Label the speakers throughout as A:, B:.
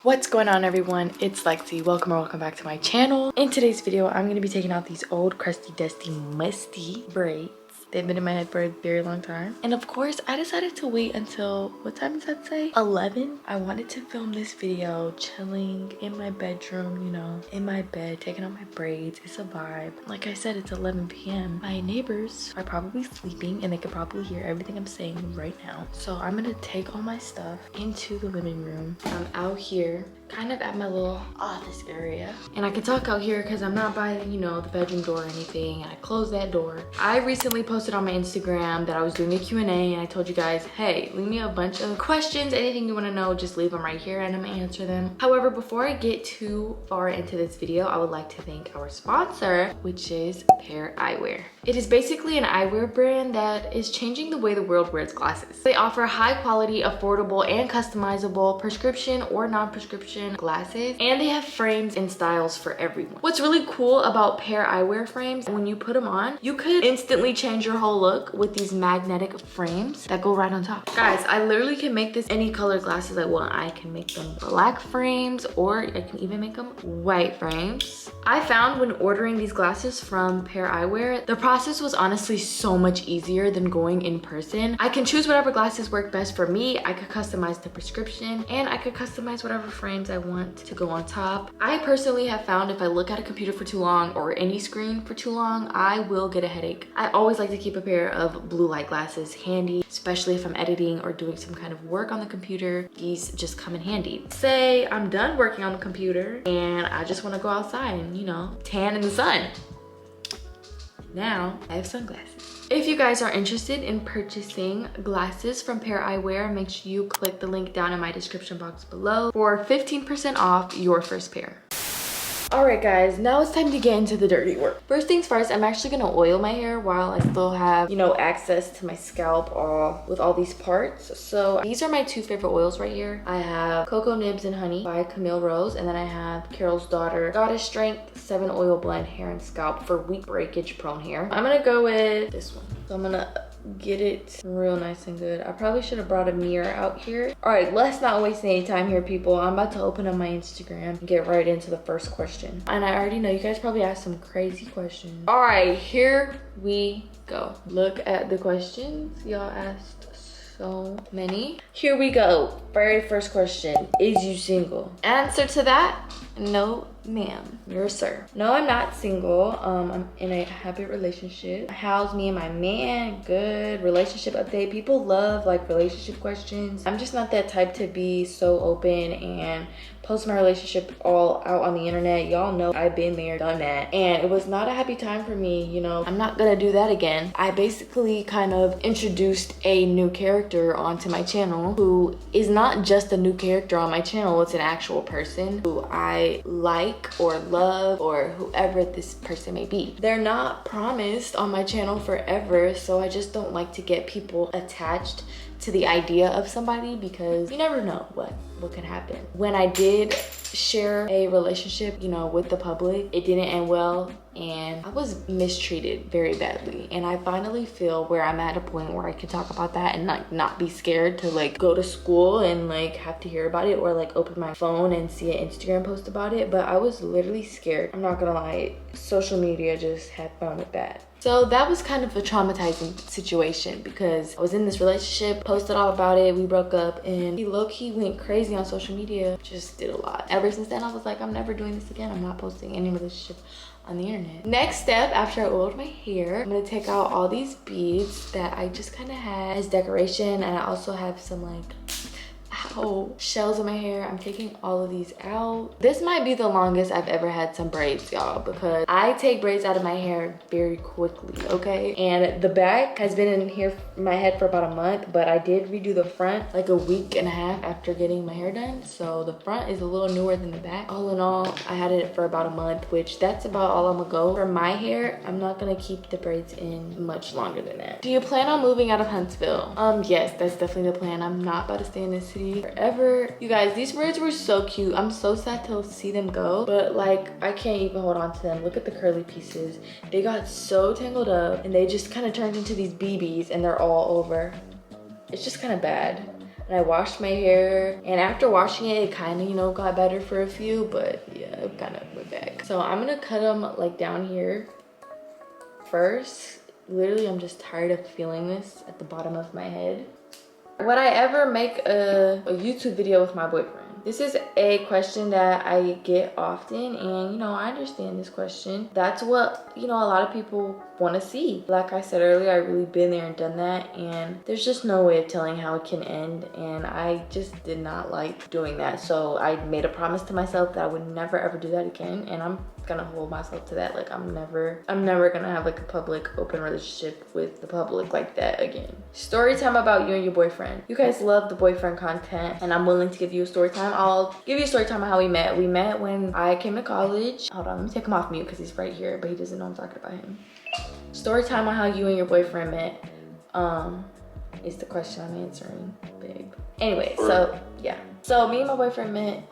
A: What's going on, everyone? It's Lexi. Welcome back to my channel. In today's video, I'm going to be taking out these old crusty dusty musty braids. They've been in my head for a very long time. And of course, I decided to wait until, what time does that say? 11? I wanted to film this video chilling in my bedroom, you know, in my bed, taking out my braids. It's a vibe. Like I said, it's 11 p.m. My neighbors are probably sleeping and they could probably hear everything I'm saying right now. So I'm gonna take all my stuff into the living room. I'm out here, kind of at my little office area. And I can talk out here because I'm not by, you know, the bedroom door or anything. And I closed that door. I recently posted on my Instagram that I was doing a Q&A and I told you guys, hey, leave me a bunch of questions, anything you want to know, just leave them right here and I'm gonna answer them. However, before I get too far into this video, I would like to thank our sponsor, which is Pear Eyewear. It is basically an eyewear brand that is changing the way the world wears glasses. They offer high quality, affordable, and customizable prescription or non-prescription glasses, and they have frames and styles for everyone. What's really cool about Pear Eyewear frames, when you put them on, you could instantly change your whole look with these magnetic frames that go right on top. Guys, I literally can make this any color glasses I want. I can make them black frames or I can even make them white frames. I found when ordering these glasses from Pear Eyewear, the process was honestly so much easier than going in person. I can choose whatever glasses work best for me. I could customize the prescription and I could customize whatever frames I want to go on top. I personally have found if I look at a computer for too long or any screen for too long, I will get a headache. I always like to keep a pair of blue light glasses handy, especially if I'm editing or doing some kind of work on the computer. These just come in handy. Say I'm done working on the computer and I just want to go outside and, you know, tan in the sun. Now I have sunglasses. If you guys are interested in purchasing glasses from Pear Eyewear, make sure you click the link down in my description box below for 15% off your first pair. Alright guys, now it's time to get into the dirty work. First things first, I'm actually gonna oil my hair while I still have, you know, access to my scalp with all these parts. So these are my two favorite oils right here. I have Cocoa Nibs and Honey by Camille Rose, and then I have Carol's Daughter Goddess Strength 7 Oil Blend Hair and Scalp for weak breakage prone hair. I'm gonna go with this one. So I'm gonna get it real nice and good. I probably should have brought a mirror out here. All right, let's not waste any time here, people. I'm about to open up my Instagram and get right into the first question. And I already know you guys probably asked some crazy questions. All right, here we go. Look at the questions y'all asked. So many. Here we go. Very first question. Is you single? Answer to that, no ma'am. You're sir. No, I'm not single. I'm in a happy relationship. How's me and my man? Good. Relationship update. People love like relationship questions. I'm just not that type to be so open and post my relationship all out on the internet. Y'all know I've been there, done that, and it was not a happy time for me. You know, I'm not gonna do that again. I basically kind of introduced a new character onto my channel who is not just a new character on my channel. It's an actual person who I like or love or whoever this person may be. They're not promised on my channel forever, so I just don't like to get people attached to the idea of somebody because you never know what can happen. When I did share a relationship, you know, with the public, it didn't end well and I was mistreated very badly. And I finally feel where I'm at a point where I can talk about that and like not be scared to like go to school and like have to hear about it or like open my phone and see an Instagram post about it. But I was literally scared. I'm not gonna lie, social media just had fun with that. So that was kind of a traumatizing situation because I was in this relationship, posted all about it, we broke up, and he low-key went crazy on social media, just did a lot. Ever since then, I was like, I'm never doing this again. I'm not posting any relationship on the internet. Next step, after I oiled my hair, I'm gonna take out all these beads that I just kind of had as decoration, and I also have some like shells in my hair. I'm taking all of these out. This might be the longest I've ever had some braids, y'all, because I take braids out of my hair very quickly, okay? And the back has been in here my head for about a month, but I did redo the front like a week and a half after getting my hair done, so the front is a little newer than the back. All in all, I had it for about a month, which that's about all I'm gonna go. For my hair, I'm not gonna keep the braids in much longer than that. Do you plan on moving out of Huntsville? Yes, that's definitely the plan. I'm not about to stay in this city forever. You guys, these braids were so cute. I'm so sad to see them go, but like I can't even hold on to them. Look at the curly pieces. They got so tangled up and they just kind of turned into these BBs and they're all over. It's just kind of bad. and I washed my hair. And after washing it, it kind of, you know, got better for a few, but yeah, it kind of went back. So I'm gonna cut them like down here first. Literally, I'm just tired of feeling this at the bottom of my head. Would I ever make a YouTube video with my boyfriend? This is a question that I get often, and you know, I understand this question. That's what, you know, a lot of people want to see. Like I said earlier, I've really been there and done that, and there's just no way of telling how it can end, and I just did not like doing that. So I made a promise to myself that I would never ever do that again, and I'm gonna hold myself to that. Like I'm never gonna have like a public open relationship with the public like that again. Story time about you and your boyfriend. You guys love the boyfriend content, and I'm willing to give you a story time. I'll give you a story time of how we met. We met when I came to college. Hold on, let me take him off mute because he's right here, but he doesn't know I'm talking about him. Story time on how you and your boyfriend met is the question I'm answering, babe. Anyway, so yeah. So me and my boyfriend met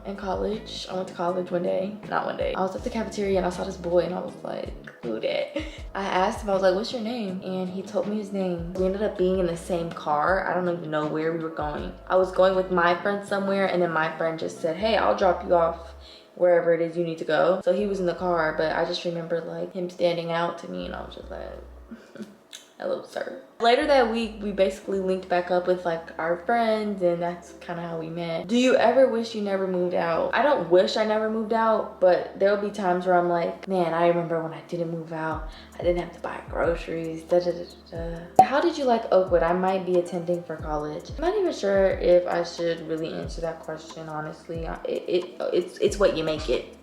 A: in college. I went to college one day. Not one day. I was at the cafeteria and I saw this boy and I was like, who that? I asked him, I was like, what's your name? And he told me his name. We ended up being in the same car. I don't even know where we were going. I was going with my friend somewhere, and then my friend just said, hey, I'll drop you off wherever it is you need to go. So he was in the car, but I just remember like him standing out to me, and I was just like, hello, sir. Later that week, we basically linked back up with like our friends, and that's kind of how we met. Do you ever wish you never moved out? I don't wish I never moved out, but there'll be times where I'm like, man, I remember when I didn't move out. I didn't have to buy groceries, da da da da. How did you like Oakwood? I might be attending for college. I'm not even sure if I should really answer that question, honestly. It's what you make it.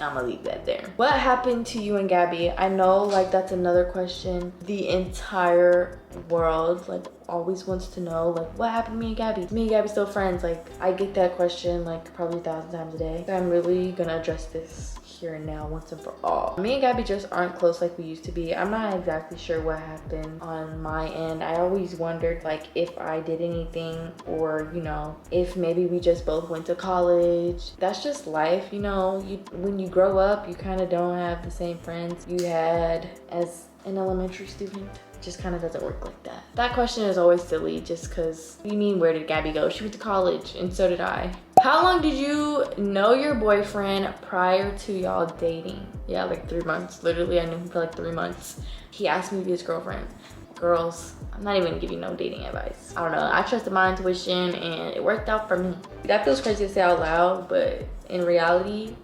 A: I'm gonna leave that there. What happened to you and Gabby? I know like that's another question the entire world like always wants to know, like what happened to me and Gabby? Me and Gabby still friends? Like I get that question like probably 1,000 times a day. So I'm really gonna address this here and now once and for all. Me and Gabby just aren't close like we used to be. I'm not exactly sure what happened on my end. I always wondered like if I did anything, or you know, if maybe we just both went to college. That's just life, you know. When you grow up, you kind of don't have the same friends you had as an elementary student. It just kind of doesn't work like that. That question is always silly just because you mean, where did Gabby go? She went to college, and so did I. How long did you know your boyfriend prior to y'all dating? Yeah, like 3 months. Literally, I knew him for like 3 months. He asked me to be his girlfriend. Girls, I'm not even gonna give you no dating advice. I don't know, I trusted my intuition and it worked out for me. That feels crazy to say out loud, but in reality,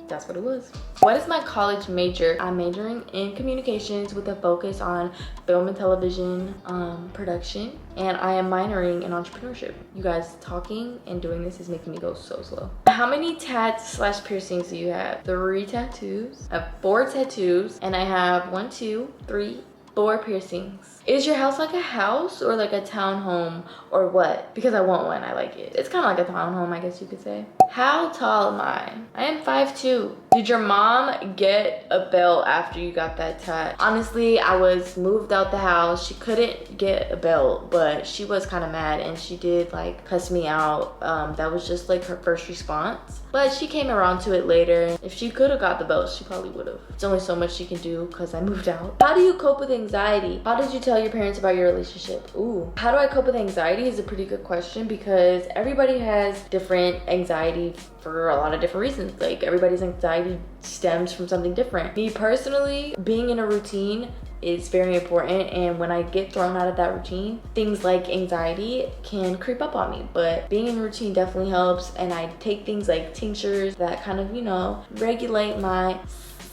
A: that's what it was. What is my college major? I'm majoring in communications with a focus on film and television production, and I am minoring in entrepreneurship. You guys, talking and doing this is making me go so slow. How many tats / piercings do you have? 3 tattoos. I have 4 tattoos, and I have 1, 2, 3, 4 piercings. Is your house like a house or like a townhome or what? Because I want one, I like it. It's kind of like a townhome, I guess you could say. How tall am I? I am 5'2". Did your mom get a belt after you got that tat? Honestly, I was moved out the house. She couldn't get a belt, but she was kind of mad and she did like cuss me out. That was just like her first response. But she came around to it later. If she could have got the belt, she probably would have. It's only so much she can do because I moved out. How do you cope with anxiety? How did you tell your parents about your relationship? Ooh, how do I cope with anxiety is a pretty good question because everybody has different anxiety for a lot of different reasons. Like everybody's anxiety stems from something different. Me personally, being in a routine is very important, and when I get thrown out of that routine, things like anxiety can creep up on me. But being in a routine definitely helps, and I take things like tinctures that kind of, you know, regulate my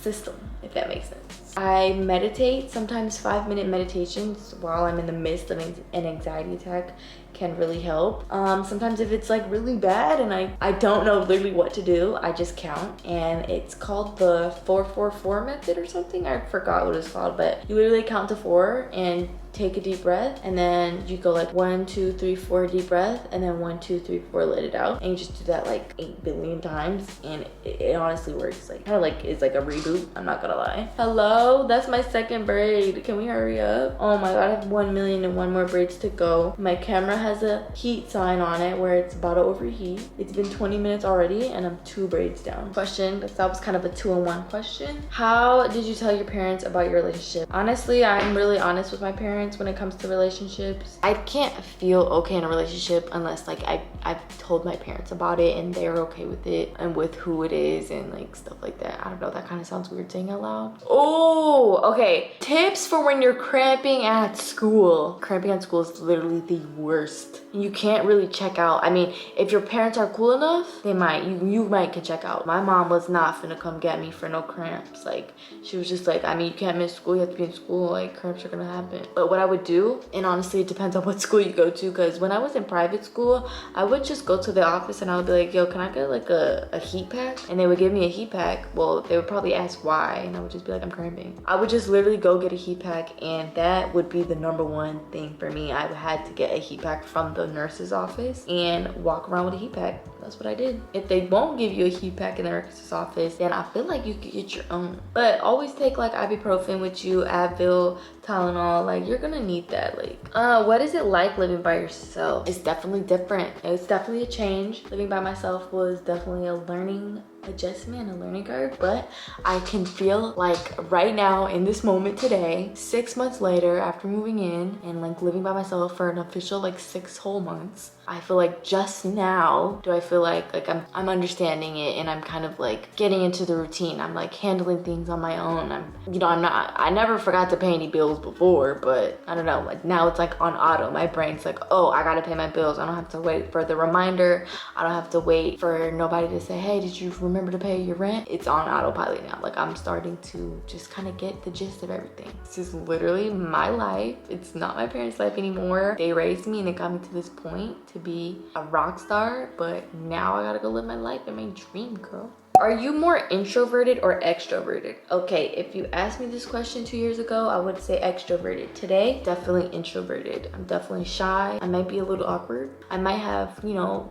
A: system, if that makes sense. I meditate, sometimes 5-minute meditations while I'm in the midst of an anxiety attack can really help. Sometimes if it's like really bad and I don't know literally what to do, I just count, and it's called the 4-4-4 method or something. I forgot what it's called, but you literally count to 4 and take a deep breath, and then you go like 1, 2, 3, 4 deep breath, and then 1, 2, 3, 4 let it out, and you just do that like 8 billion times, and it honestly works. Like kind of like it's like a reboot, I'm not gonna lie. Hello, that's my 2nd braid. Can we hurry up? Oh my god, I have 1,000,001 more braids to go. My camera has a heat sign on it where it's about to overheat. It's been 20 minutes already and I'm 2 braids down. Question, that was kind of a 2-in-1 question. How did you tell your parents about your relationship? Honestly, I'm really honest with my parents. parents when it comes to relationships. I can't feel okay in a relationship unless like I've told my parents about it and they're okay with it and with who it is and like stuff like that. I don't know, that kind of sounds weird saying out loud. Oh, okay. Tips for when you're cramping at school. Cramping at school is literally the worst. You can't really check out. I mean, if your parents are cool enough, they might, you might can check out. My mom was not finna come get me for no cramps. Like, she was just like, I mean, you can't miss school, you have to be in school, like cramps are gonna happen. But what I would do, and honestly it depends on what school you go to, because when I was in private school, I would just go to the office and I would be like, yo, can I get like a heat pack? And they would give me a heat pack. Well, they would probably ask why, and I would just be like, I'm cramping. I would just literally go get a heat pack, and that would be the #1 thing for me. I had to get a heat pack from the nurse's office and walk around with a heat pack. That's what I did. If they won't give you a heat pack in the nurse's office, then I feel like you could get your own. But always take like ibuprofen with you, Advil, Tylenol. Like, you're gonna need that. Like, what is it like living by yourself? It's definitely different. It's definitely a change. Living by myself was definitely a learning adjustment, a learning curve, but I can feel like right now in this moment today, 6 months later after moving in and like living by myself for an official like 6 whole months, I feel like just now do I feel like I'm understanding it, and I'm kind of like getting into the routine. I'm like handling things on my own. I never forgot to pay any bills before, but I don't know, like now it's like on auto. My brain's like, oh, I gotta pay my bills. I don't have to wait for the reminder. I don't have to wait for nobody to say, hey, did you remember to pay your rent? It's on autopilot now. Like, I'm starting to just kind of get the gist of everything. This is literally my life. It's not my parents' life anymore. They raised me and they got me to this point to be a rock star, but now I gotta go live my life and my dream, girl. Are you more introverted or extroverted? Okay, if you asked me this question 2 years ago, I would say extroverted. Today, definitely introverted. I'm definitely shy. I might be a little awkward. I might have, you know,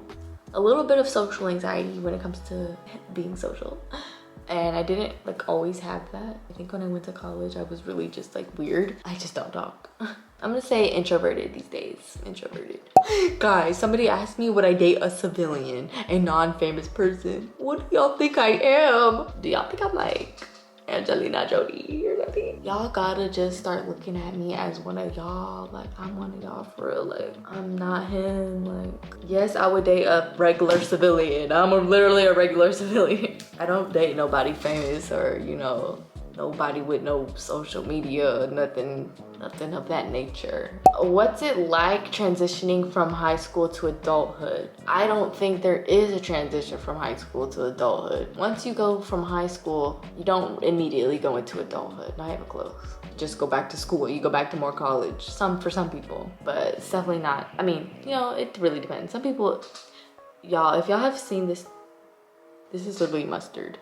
A: a little bit of social anxiety when it comes to being social. And I didn't like always have that. I think when I went to college, I was really just like weird. I just don't talk. I'm gonna say introverted these days. Introverted. Guys, somebody asked me, would I date a civilian, a non-famous person? What do y'all think I am? Do y'all think I'm like Angelina Jolie or something? Y'all gotta just start looking at me as one of y'all. Like, I'm one of y'all for real. Like, I'm not him. Like, yes, I would date a regular civilian. Literally a regular civilian. I don't date nobody famous or, you know, nobody with no social media, nothing of that nature. What's it like transitioning from high school to adulthood? I don't think there is a transition from high school to adulthood. Once you go from high school, you don't immediately go into adulthood, not even close. You just go back to school, you go back to more college. For some people, but it's definitely not. I mean, you know, it really depends. Some people, y'all, if y'all have seen this is literally mustard.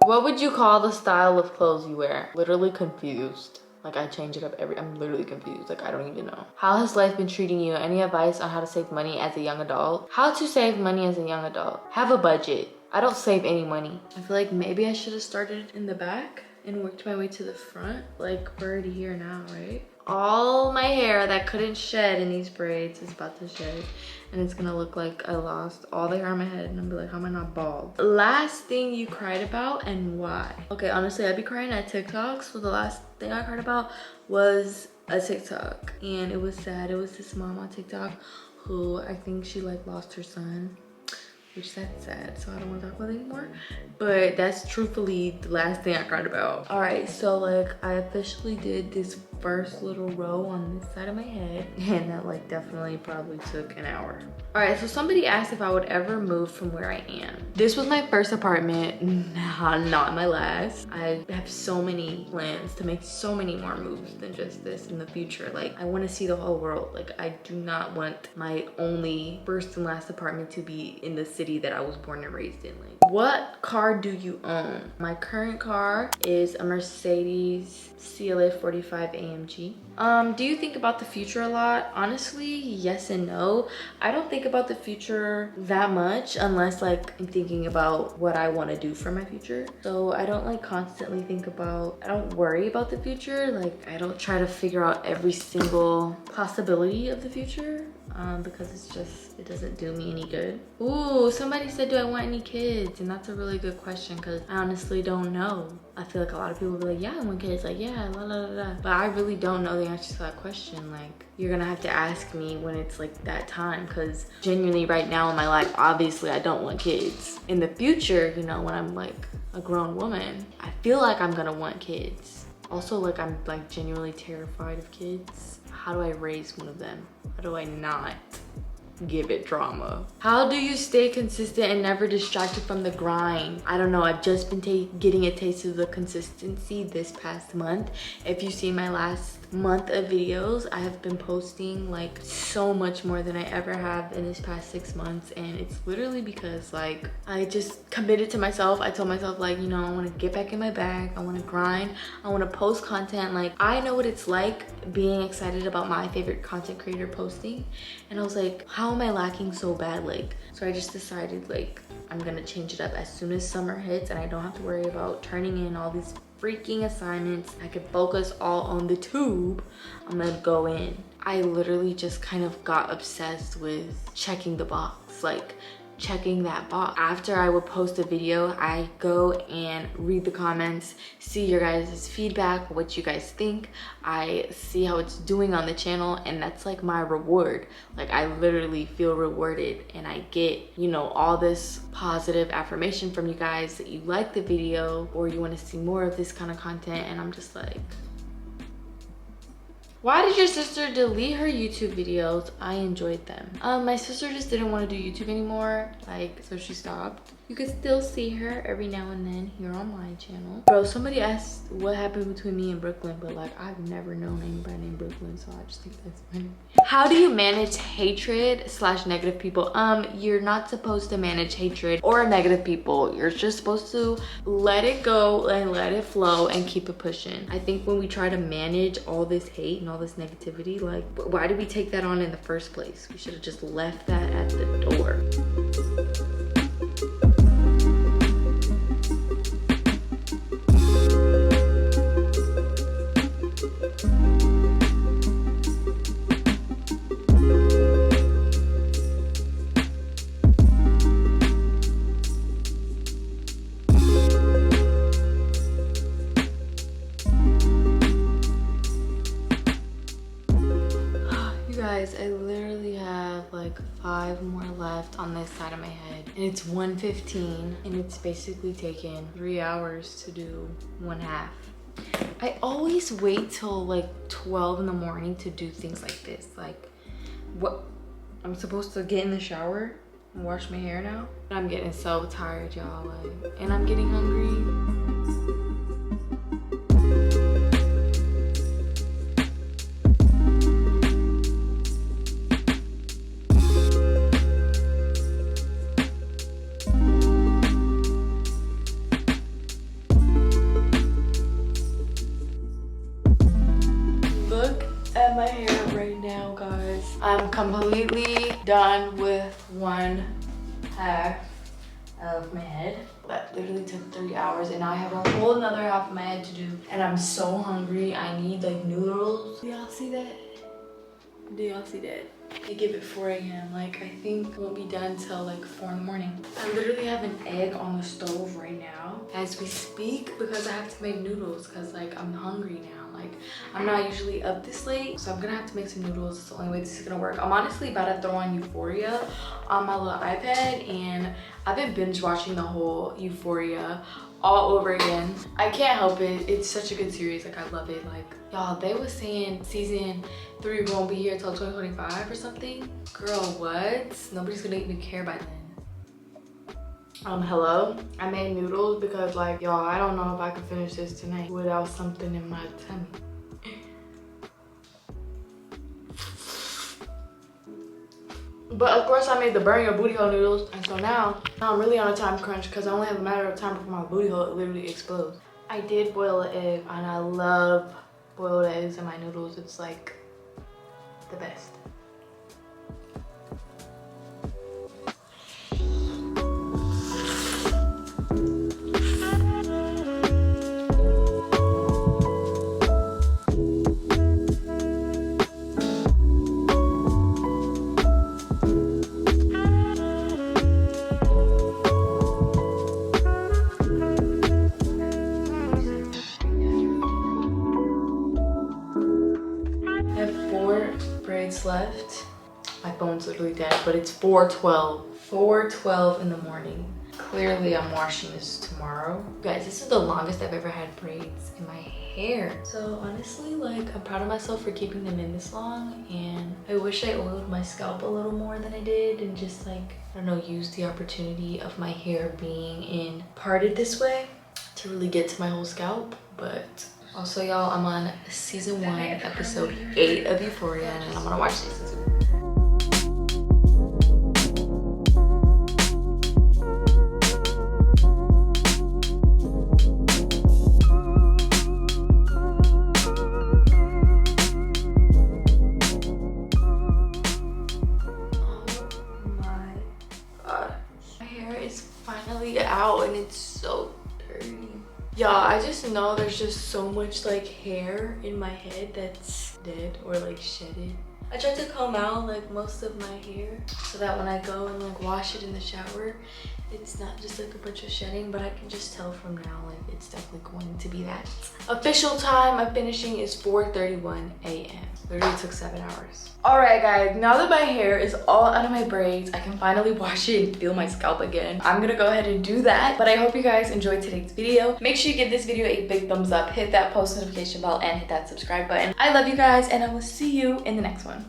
A: What would you call the style of clothes you wear? Literally confused. Like, I change it up I'm literally confused. Like, I don't even know. How has life been treating you? Any advice on how to save money as a young adult? How to save money as a young adult? Have a budget. I don't save any money. I feel like maybe I should have started in the back and worked my way to the front. Like, we're already here now, right? All my hair that couldn't shed in these braids is about to shed, and it's gonna look like I lost all the hair on my head, and I'm be like, how am I not bald? Last thing you cried about and why? Okay, honestly, I'd be crying at TikToks. So the last thing I cried about was a TikTok, and it was sad. It was this mom on TikTok who, I think she like lost her son, which that's sad, so I don't want to talk about it anymore. But that's truthfully the last thing I cried about. All right, so like I officially did this first little row on this side of my head, and that like definitely probably took an hour. All right, so somebody asked if I would ever move from where I am. This was my first apartment, not my last. I have so many plans to make so many more moves than just this in the future. Like, I want to see the whole world. Like, I do not want my only first and last apartment to be in the city that I was born and raised in. Like, what car do you own? My current car is a Mercedes CLA 45 AMG. Do you think about the future a lot? Honestly, yes and no. I don't think about the future that much unless like I'm thinking about what I want to do for my future. So I don't like constantly think about, I don't worry about the future. Like, I don't try to figure out every single possibility of the future. because it doesn't do me any good. Ooh, somebody said, do I want any kids? And that's a really good question because I honestly don't know. I feel like a lot of people will be like, yeah, I want kids. Like, yeah, la la la la. But I really don't know the answer to that question. Like, you're gonna have to ask me when it's like that time, because genuinely right now in my life, obviously I don't want kids. In the future, you know, when I'm like a grown woman, I feel like I'm gonna want kids. Also, like, I'm like genuinely terrified of kids. How do I raise one of them? How do I not give it drama? How do you stay consistent and never distracted from the grind? I don't know. I've just been getting a taste of the consistency this past month. If you see my last month of videos, I have been posting like so much more than I ever have in this past 6 months, and it's literally because like I just committed to myself. I told myself, like, you know, I want to get back in my bag, I want to grind, I want to post content. Like, I know what it's like being excited about my favorite content creator posting, and I was like, how am I lacking so bad? Like, so I just decided, like, I'm gonna change it up as soon as summer hits and I don't have to worry about turning in all these freaking assignments. I could focus all on the tube. I'm gonna go in. I literally just kind of got obsessed with checking the box, like checking that box. After I would post a video, I go and read the comments, see your guys' feedback, what you guys think. I see how it's doing on the channel, and that's like my reward. Like, I literally feel rewarded, and I get, you know, all this positive affirmation from you guys that you like the video or you want to see more of this kind of content, and I'm just like, why did your sister delete her YouTube videos? I enjoyed them. My sister just didn't want to do YouTube anymore, like, so she stopped. You can still see her every now and then here on my channel. Bro, somebody asked what happened between me and Brooklyn, but like, I've never known anybody named Brooklyn, so I just think that's funny. How do you manage hatred / negative people? You're not supposed to manage hatred or negative people. You're just supposed to let it go and let it flow and keep it pushing. I think when we try to manage all this hate and all this negativity, like, why did we take that on in the first place? We should have just left that at the door. I literally have like 5 more left on this side of my head, and it's 1:15, and it's basically taken 3 hours to do 1/2. I always wait till like 12 in the morning to do things like this. Like, what, I'm supposed to get in the shower and wash my hair now? I'm getting so tired, y'all, like, and I'm getting hungry. My hair right now, guys. I'm completely done with 1/2 of my head. That literally took 3 hours, and now I have a whole another half of my head to do, and I'm so hungry. I need like noodles. Do y'all see that? Do y'all see that? I give it 4 a.m. Like, I think it won't be done till like 4 in the morning. I literally have an egg on the stove right now as we speak because I have to make noodles because like I'm hungry now. Like, I'm not usually up this late, so I'm gonna have to make some noodles. It's the only way this is gonna work. I'm honestly about to throw on Euphoria on my little iPad, and I've been binge watching the whole Euphoria all over again. I can't help it. It's such a good series. Like, I love it. Like, y'all, they was saying season 3 won't be here until 2025 or something. Girl, what? Nobody's gonna even care by then. Hello? I made noodles because, like, y'all, I don't know if I can finish this tonight without something in my tummy. But of course I made the burn your booty hole noodles, and so now I'm really on a time crunch because I only have a matter of time before my booty hole literally explodes. I did boil an egg, and I love boiled eggs in my noodles. It's like the best. minutes left. My phone's literally dead, but it's 4:12. 4:12 in the morning. Clearly I'm washing this tomorrow. Guys, this is the longest I've ever had braids in my hair. So honestly, like, I'm proud of myself for keeping them in this long, and I wish I oiled my scalp a little more than I did and just, like, I don't know, use the opportunity of my hair being in parted this way to really get to my whole scalp. But also, y'all, I'm on season 1, episode 8 of Euphoria, and I'm gonna watch season 2. Finally out, and it's so dirty. Y'all, I just know there's just so much like hair in my head that's dead or like shedded. I tried to comb out like most of my hair so that when I go and like wash it in the shower, it's not just like a bunch of shedding, but I can just tell from now like it's definitely going to be that. Official time of finishing is 4:31 a.m. Literally took 7 hours. All right, guys, now that my hair is all out of my braids, I can finally wash it and feel my scalp again. I'm gonna go ahead and do that, but I hope you guys enjoyed today's video. Make sure you give this video a big thumbs up, hit that post notification bell, and hit that subscribe button. I love you guys, and I will see you in the next one.